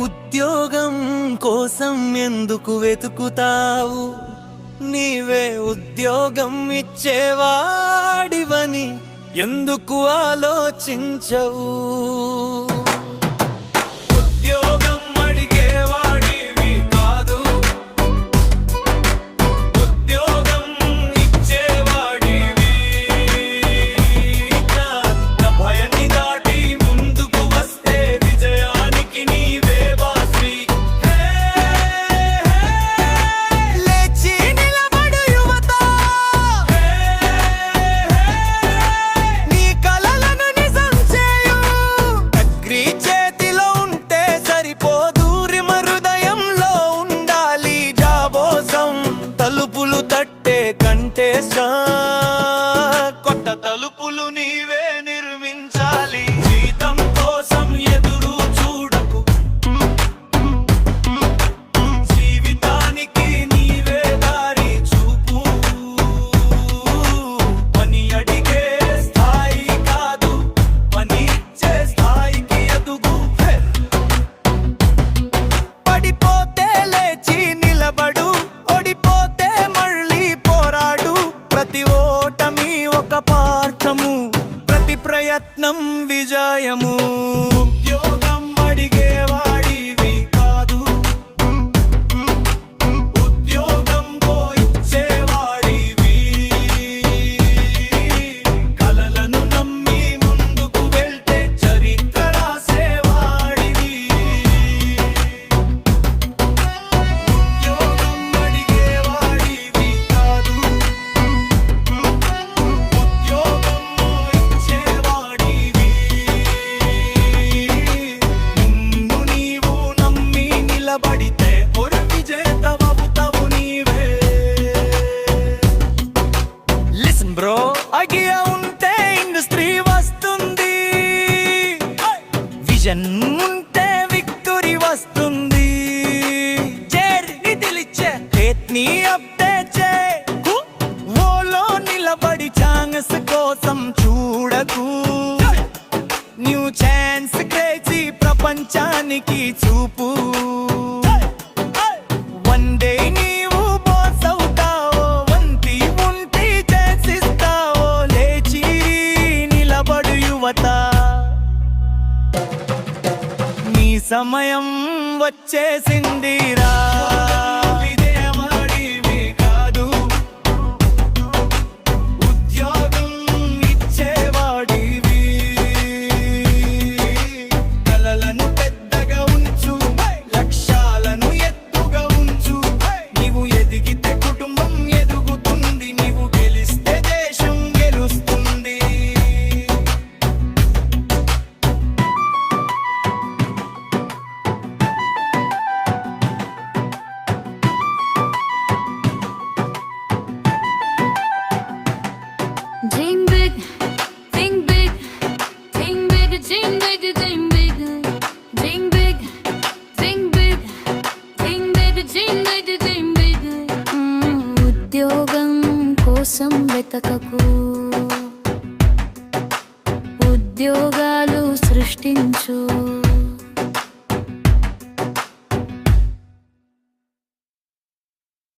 ఉద్యోగం కోసం ఎందుకు వెతుకుతావు? నీవే ఉద్యోగం ఇచ్చేవాడివని ఎందుకు ఆలోచించవు? ఉద్యోగం అడిగేవాడివి కాదు, ఉద్యోగం ఇచ్చేవాడివి. భయాన్ని దాటి ముందుకు వస్తే విజయానికి నీవే బాస్వి. లేచి నిలబడు యువత, నీ కలలను నిజం చేయు. అగ్రి చేతిలో ఉంటే సరిపోదు, రిమ హృదయంలో ఉండాలి జాబోసం. తలుపులు తట్టే కంటే కొత్త తలుపులు నీవే నిర్మించాలి. జీతం కోసం ఎదురు చూడకు, జీవితానికి నీవే దారి చూపు. పని అడిగే స్థాయి కాదు, పని ఇచ్చే స్థాయికి ఎదుగు. పడిపోతే లేచి నిలబడు, ఓడిపోతే మళ్ళీ పోరాడు. ప్రతి ఓటమి ఒక పాఠము, ప్రతి ప్రయత్నం విజయము. ఉద్యోగం అడిగేవాడివి కాదు, ఉద్యోగం ఇచ్చేవాడివి. కలలను నమ్మి ముందుకు వెళ్తే చరిత్ర రాసేవాడివి. ఉద్యోగం అడిగేవాడివి కాదు, ఉద్యోగం ఇచ్చేవాడివి. నిన్ను నీవు నమ్మి నిలబడితే ఒక విజేతవవుతావు నీవే. లిసన్ బ్రో, ఐడియా ఉంటే ఇండస్ట్రీ వస్తుంది, విజన్ ఉంటే విక్టరీ వస్తుంది. నిధిలిచ్చే చేతిని అప్డేట్ చేయి, ఓలో నిలబడి ఛాన్స్ కోసం చూడకు. న్యూ ఛాన్స్ క్రేజీ ప్రపంచానికి చూపు. వన్ డే నీవు బాస్ అవుతావో, వంతి ఉంటి చేసిస్తావో. లేచి నిలబడు యువత, నీ సమయం వచ్చేసిందిరా. విజయవాడివి కాదు, ఉద్యోగం ఇచ్చేవాడివి. కలలను పెద్దగా ఉంచు, లక్ష్యాలను ఎత్తుగా ఉంచు. నీవు ఎదిగితే కుటుంబం ఎదుగుతుంది, నీవు గెలిస్తే దేశం గెలుస్తుంది. Dream big, think big, think big, dream big, dream big. Dream big, think big, think big, dream big, dream big. ఉద్యోగం కోసం వెతకకు, ఉద్యోగాలు సృష్టించు.